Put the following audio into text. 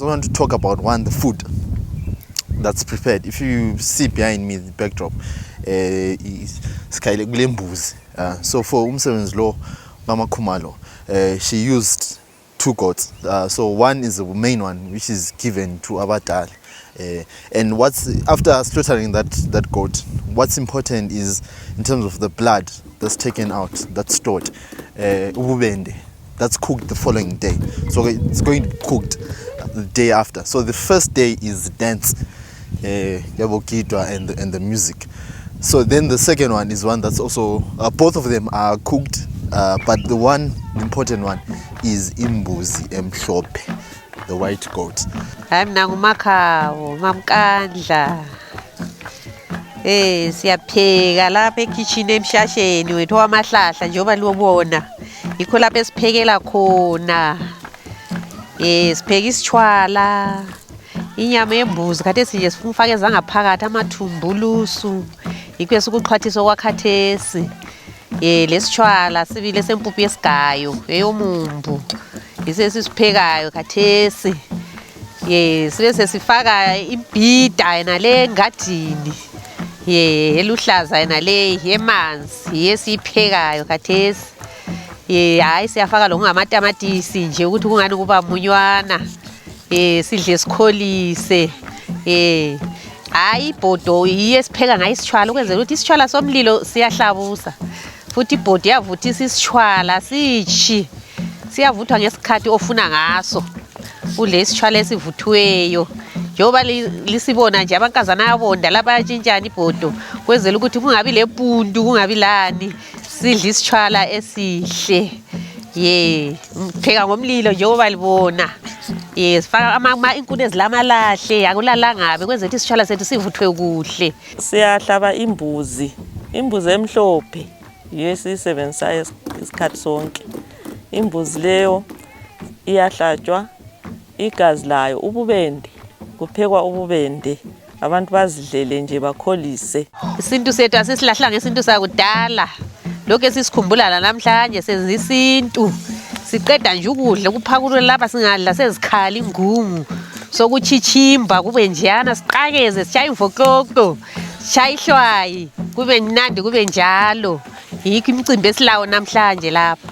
I want to talk about the food that's prepared. If you see behind me the backdrop, is Skyle Glembuzi. So for umsebenzi lo Mama Khumalo, she used 2 goats. So one is the main one, which is given to Abadal. And after slaughtering that goat, what's important is in terms of the blood that's taken out, that's stored, ububende, that's cooked the following day. So it's going to be cooked the day after. So the first day is dance, yabokitwa and the music. So then the second one is one that's also both of them are cooked, but the important one is imbuzi emhlophe, the white goat. Mina nguMakhawu Mamkandla. Siyapheka lapha ekitchen emshasheni wethu wamahlahla njengoba lobona. Yikho lapha esiphekela khona. Sipheka isitshwala, inyama yembuzi khathesi nje sifuna ufake zangaphakathi amathumbu ulusu. Yikho esikuxhwathisa kwakhathesi. Lesitshwala sibile sempuphu yesigayo eyomumbu. Isesiphekayo khathesi. Sibe sesifaka imbhida yena le engadini. Eluhlaza yena le yemanzi yesiphekayo khathesi. Hayi siyafaka lokungamatamatisi nje ukuthi kungani kuba munywana. Sidle sikholise. Hayi ibhodo yesipheka ngayo isitshwala ukwenzela ukuthi isitshwala somlilo siyahlabusa. Futhi ibhodo yavuthisa isitshwala sichi. Siyavuthwa ngesikhathi ofuna ngaso. Udle isitshwala esivuthiweyo. Njengoba lisibona nje abankazana yabonda lapha bayatshintshana ibhodo kwenzela ukuthi kungabi lepundu kungabi lani. Sidle isitshwala esihle. Pheka ngomlilo njengoba libona. Sifaka inkuni ezilamalahle akulalangabe kwenzela ukuthi isitshwala sethu sivuthwe kuhle. Siyahlaba imbuzi emhlophe yesisebenzayo isikhathi sonke. Imbuzi leyo iyahlatshwa igazi layo ububende kuphekwa ububende abantu bazidlele nje bakholise. Isintu sethu asisilahla ngesintu sakudala. Lokho esisikhumbula namhlanje senza isintu. Siqeda nje ukudla kuphakulwe lapha singadla sezikhala ingungu. Sokuchichimba kube njana siqakeze sishaya imvokoko. Sishaya ihlwayi kube mnandi kube njalo. Yikho imicimbi esilawo namhlanje lapha.